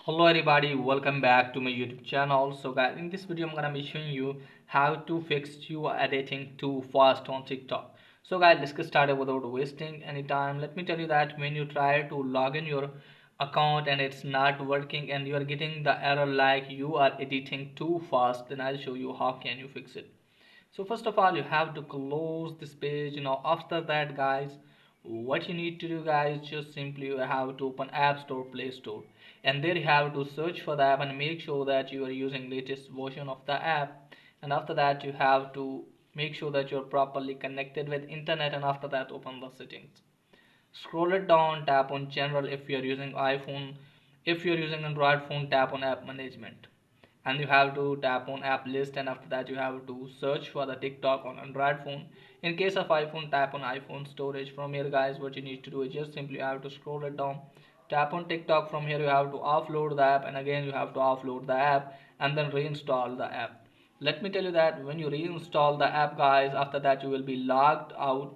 Hello everybody, welcome back to my YouTube channel. So guys, in this video I'm gonna be showing you how to fix your editing too fast on TikTok. So guys, let's get started without wasting any time. Let me tell you that when you try to log in your account and it's not working and you are getting the error like you are editing too fast, then I'll show you how can you fix it. So first of all, you have to close this page. After that guys, what you need to do guys, just simply you have to open App Store, Play Store, and there you have to search for the app and make sure that you are using latest version of the app. And after that you have to make sure that you're properly connected with internet, and after that open the settings, scroll it down, tap on general if you're using iPhone. If you're using Android phone, tap on app management, and you have to tap on app list, and after that you have to search for the TikTok on Android phone. In case of iPhone, tap on iPhone storage. From here guys, what you need to do is just simply have to scroll it down, tap on TikTok. From here you have to offload the app, and again you have to offload the app and then reinstall the app. Let me tell you that when you reinstall the app guys, after that you will be logged out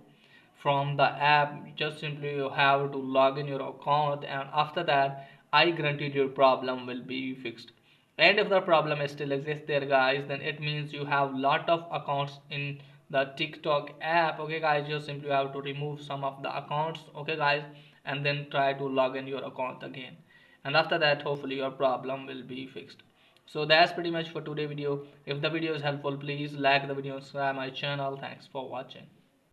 from the app. Just simply you have to log in your account, and after that I guarantee your problem will be fixed. And if the problem still exists there guys, then it means you have lot of accounts in the TikTok app. Okay guys, just simply have to remove some of the accounts, okay guys, and then try to log in your account again, and after that hopefully your problem will be fixed. So that's pretty much for today video. If the video is helpful, please like the video and subscribe my channel. Thanks for watching.